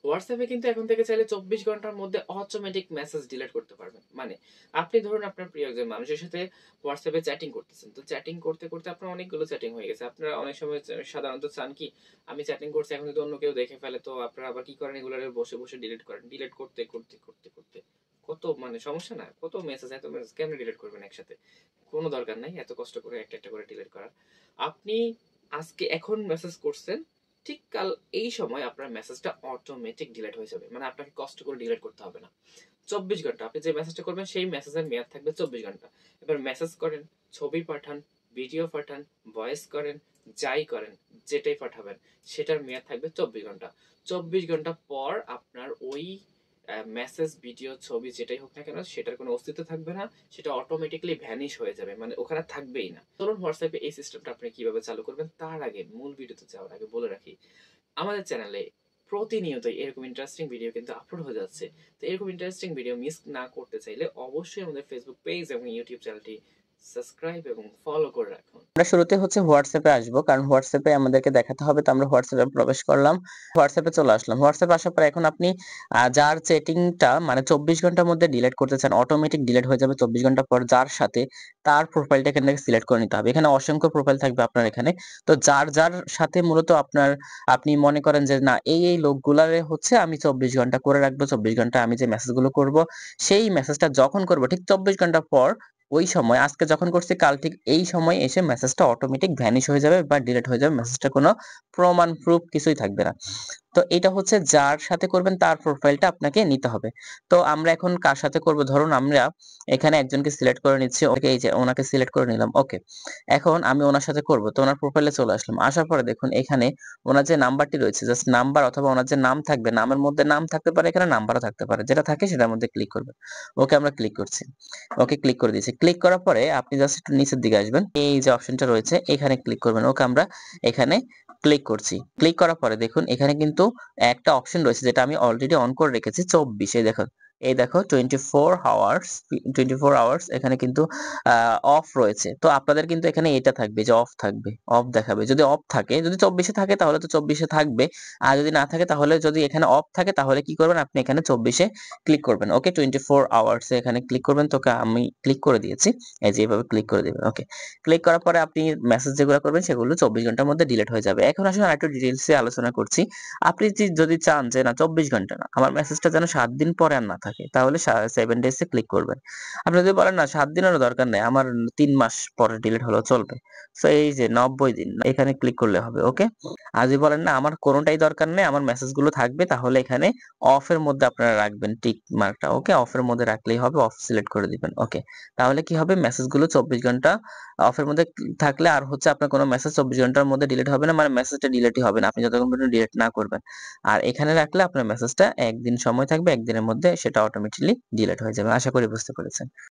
হোয়াটসঅ্যাপে কিন্তু এখন থেকে চাইলে 24 ঘন্টার মধ্যে অটোমেটিক মেসেজ ডিলিট করতে পারবেন। মানে আপনি ধরুন আপনার প্রিয় একজন মানুষের সাথে হোয়াটসঅ্যাপে চ্যাটিং করতেছেন। তো চ্যাটিং করতে, করতে আপনার অনেকগুলো চ্যাটিং হয়ে গেছে। আপনারা অনেক সময় সাধারণত চান কি আমি চ্যাটিং করছি এখন যদি অন্য কেউ দেখে ফেলে তো আপনারা আবার কি করেন এগুলারে বসে, বসে ডিলিট করেন। ডিলিট করতে, করতে, করতে, করতে কত মানে সমস্যা না? কত মেসেজ এত মেসেজ কেমনে ডিলিট করবেন একসাথে? কোনো দরকার নাই এত কষ্ট করে একটা, একটা করে ডিলিট করার। আপনি আজকে এখন মেসেজ করছেন ঠিক কাল এই সময় আপনার মেসেজটা অটোমেটিক ডিলিট হয়ে যাবে। মানে আপনাকে কষ্ট করে ডিলিট করতে হবে না। 24 ঘন্টা আপনি যে মেসেজটা করবেন সেই মেসেজের মেয়াদ থাকবে 24 ঘন্টা। এবার মেসেজ করেন, ছবি পাঠান, ভিডিও পাঠান, ভয়েস করেন, যাই করেন, যেটাই পাঠাবেন সেটার মেয়াদ থাকবে 24 ঘন্টা। 24 ঘন্টা পর আপনার ওই মেসেজ, ভিডিও, ছবি যেটাই হোক না কেন সেটার কোনো অস্তিত্ব থাকবে না। সেটা অটোমেটিক্যালি ভ্যানিশ হয়ে যাবে। মানে ওখানে থাকবেই না। চলুন হোয়াটসঅ্যাপে এই সিস্টেমটা আপনি কিভাবে চালু করবেন তার আগে মূল ভিডিওতে যাওয়ার আগে বলে রাখি আমাদের চ্যানেলে প্রতিনিয়তই এরকম ইন্টারেস্টিং ভিডিও কিন্তু আপলোড হয়ে যাচ্ছে। তো এরকম ইন্টারেস্টিং ভিডিও মিস না করতে চাইলে অবশ্যই আমাদের ফেসবুক পেজ এবং ইউটিউব চ্যানেলটি সাবস্ক্রাইব এবং ফলো করে রাখুন। আমরা শুরুতে হচ্ছে হোয়াটসঅ্যাপে আসবো, কারণ হোয়াটসঅ্যাপে আমাদেরকে দেখাতে হবে। তো আমরা হোয়াটসঅ্যাপে প্রবেশ করলাম, হোয়াটসঅ্যাপে চলে আসলাম। হোয়াটসঅ্যাপে আসার পর এখন আপনি যার চ্যাটিংটা মানে 24 ঘন্টার মধ্যে ডিলিট করতে চান, অটোমেটিক ডিলিট হয়ে যাবে 24 ঘন্টা পর, যার সাথে তার প্রোফাইলটা এখান থেকে সিলেক্ট করে নিতে হবে। এখানে অসংখ্য প্রোফাইল থাকবে আপনার এখানে। তো যার যার সাথে মূলত আপনি মনে করেন যে না এই লোকগুলারে হচ্ছে আমি 24 ঘন্টা করে রাখবো, 24 ঘন্টা আমি যে মেসেজগুলো করব সেই মেসেজটা যখন করব ঠিক 24 ঘন্টা পর ওই সময় আজকে যখন করছি কাল ঠিক এই সময় এসে মেসেজটা অটোমেটিক ভ্যানিশ হয়ে যাবে বা ডিলিট হয়ে যাবে। মেসেজটা কোনো প্রমাণ প্রুফ কিছুই থাকবে না। তো এটা হচ্ছে যার সাথে করবেন তার প্রোফাইলটা আপনাকে নিতে হবে। তো আমরা এখন কার সাথে করব, ধরুন আমরা এখানে একজনকে সিলেক্ট করে নিচ্ছি। ওকে, এই যে ওনাকে সিলেক্ট করে নিলাম। ওকে, এখন আমি ওনার সাথে করব। তো ওনার প্রোফাইলে চলে আসলাম। আসার পরে দেখুন এখানে ওনার যে নাম্বারটি রয়েছে, জাস্ট নাম্বার অথবা ওনার যে নাম থাকবে, নামের মধ্যে নাম থাকতে পারে, এখানে নাম্বারও থাকতে পারে, যেটা থাকে সেটার মধ্যে ক্লিক করবেন। ওকে, আমরা ক্লিক করছি। ওকে, ক্লিক করে দিয়েছি। ক্লিক করার পরে আপনি জাস্ট একটু নিচের দিকে আসবেন, এই যে অপশনটা রয়েছে এখানে ক্লিক করবেন। ওকে, আমরা এখানে ক্লিক করছি। ক্লিক করার পরে দেখুন এখানে কিন্তু একটা অপশন রয়েছে যেটা আমি অলরেডি অন করে রেখেছি 24। এই দেখো 24 আওয়ার্স এখানে কিন্তু অফ রয়েছে। তো আপনাদের কিন্তু এখানে এটা থাকবে যে অফ থাকবে, অফ দেখাবে। যদি অফ থাকে, যদি 24 থাকে তাহলে তো 24 থাকবে, আর যদি না থাকে তাহলে, যদি এখানে অফ থাকে তাহলে কি করবেন আপনি এখানে 24 ক্লিক করবেন। ওকে, 24 আওয়ার্স এখানে ক্লিক করবেন। তো আমি ক্লিক করে দিয়েছি, এই যে এইভাবে ক্লিক করে দিবেন। ওকে, ক্লিক করার পরে আপনি মেসেজ যেগুলো করবেন সেগুলো 24 ঘন্টার মধ্যে ডিলিট হয়ে যাবে। এখন আসলে আরেকটু ডিটেইলসে আলোচনা করছি। আপনি যদি চান যে না 24 ঘন্টা না, আমার মেসেজটা যেন 7 দিন পরে আর না থাকে, তাহলে 7 ডেজে ক্লিক করবেন। আপনি যদি বলেন না 7 দিনেরও দরকার নেই, আমার 3 মাস পরে ডিলিট হলেও চলবে, সো এই যে 90 দিন এখানে ক্লিক করলে হবে। ওকে, আর যদি বলেন না আমার কোনোটাই দরকার নেই, আমার মেসেজগুলো থাকবে, তাহলে এখানে অফ এর মধ্যে আপনারা রাখবেন টিক মার্কটা। ওকে, অফ এর মধ্যে রাখলেই হবে, অফ সিলেক্ট করে দিবেন। ওকে, তাহলে কি হবে, মেসেজগুলো 24 ঘন্টা অফের মধ্যে থাকলে আর হচ্ছে আপনার কোনো মেসেজ 24 ঘন্টার মধ্যে ডিলিট হবে না, মানে মেসেজটা ডিলিটই হবে না আপনি যতক্ষণ পর্যন্ত ডিলিট না করবেন। আর এখানে রাখলে আপনার মেসেজটা একদিন সময় থাকবে, একদিনের মধ্যে সেটা অটোমেটিক্যালি ডিলিট হয়ে যাবে। আশা করি বুঝতে পেরেছেন।